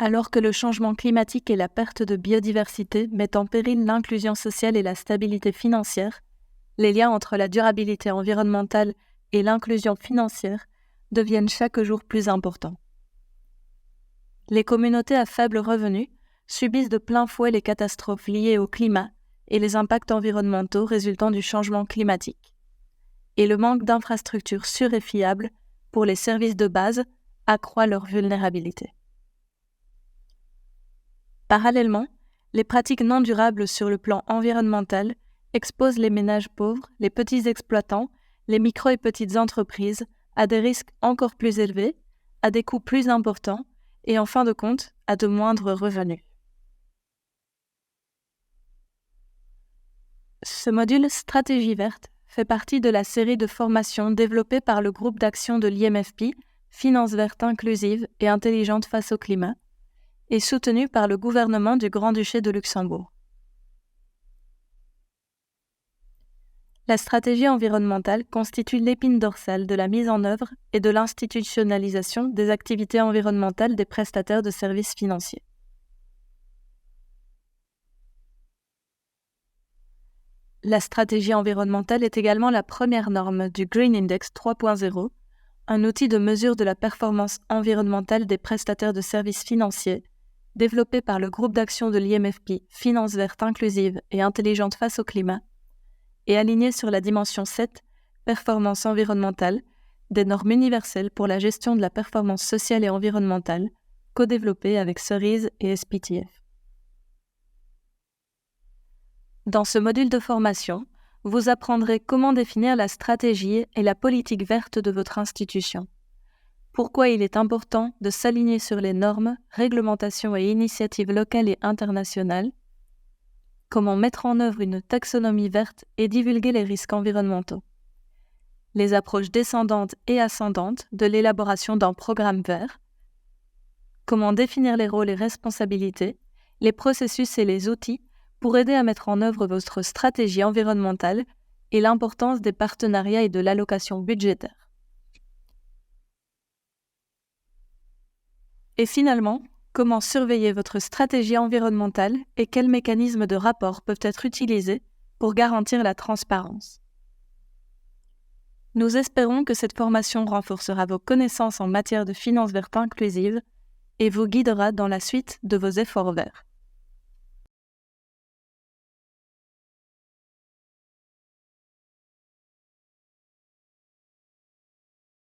Alors que le changement climatique et la perte de biodiversité mettent en péril l'inclusion sociale et la stabilité financière, les liens entre la durabilité environnementale et l'inclusion financière deviennent chaque jour plus importants. Les communautés à faible revenu subissent de plein fouet les catastrophes liées au climat et les impacts environnementaux résultant du changement climatique. Et le manque d'infrastructures sûres et fiables pour les services de base accroît leur vulnérabilité. Parallèlement, les pratiques non durables sur le plan environnemental exposent les ménages pauvres, les petits exploitants, les micro- et petites entreprises à des risques encore plus élevés, à des coûts plus importants et en fin de compte à de moindres revenus. Ce module Stratégie verte fait partie de la série de formations développées par le groupe d'action de l'IMFP, Finance verte inclusive et intelligente face au climat, et soutenu par le gouvernement du Grand-Duché de Luxembourg. La stratégie environnementale constitue l'épine dorsale de la mise en œuvre et de l'institutionnalisation des activités environnementales des prestataires de services financiers. La stratégie environnementale est également la première norme du Green Index 3.0, un outil de mesure de la performance environnementale des prestataires de services financiers, développé par le groupe d'action de l'IMFP Finance verte inclusive et intelligente face au climat, et aligné sur la dimension 7, performance environnementale, des normes universelles pour la gestion de la performance sociale et environnementale, co-développée avec Cerise et SPTF. Dans ce module de formation, vous apprendrez comment définir la stratégie et la politique verte de votre institution. Pourquoi il est important de s'aligner sur les normes, réglementations et initiatives locales et internationales. Comment mettre en œuvre une taxonomie verte et divulguer les risques environnementaux. Les approches descendantes et ascendantes de l'élaboration d'un programme vert. Comment définir les rôles et responsabilités, les processus et les outils pour aider à mettre en œuvre votre stratégie environnementale et l'importance des partenariats et de l'allocation budgétaire. Et finalement, comment surveiller votre stratégie environnementale et quels mécanismes de rapport peuvent être utilisés pour garantir la transparence. Nous espérons que cette formation renforcera vos connaissances en matière de finance verte inclusive et vous guidera dans la suite de vos efforts verts.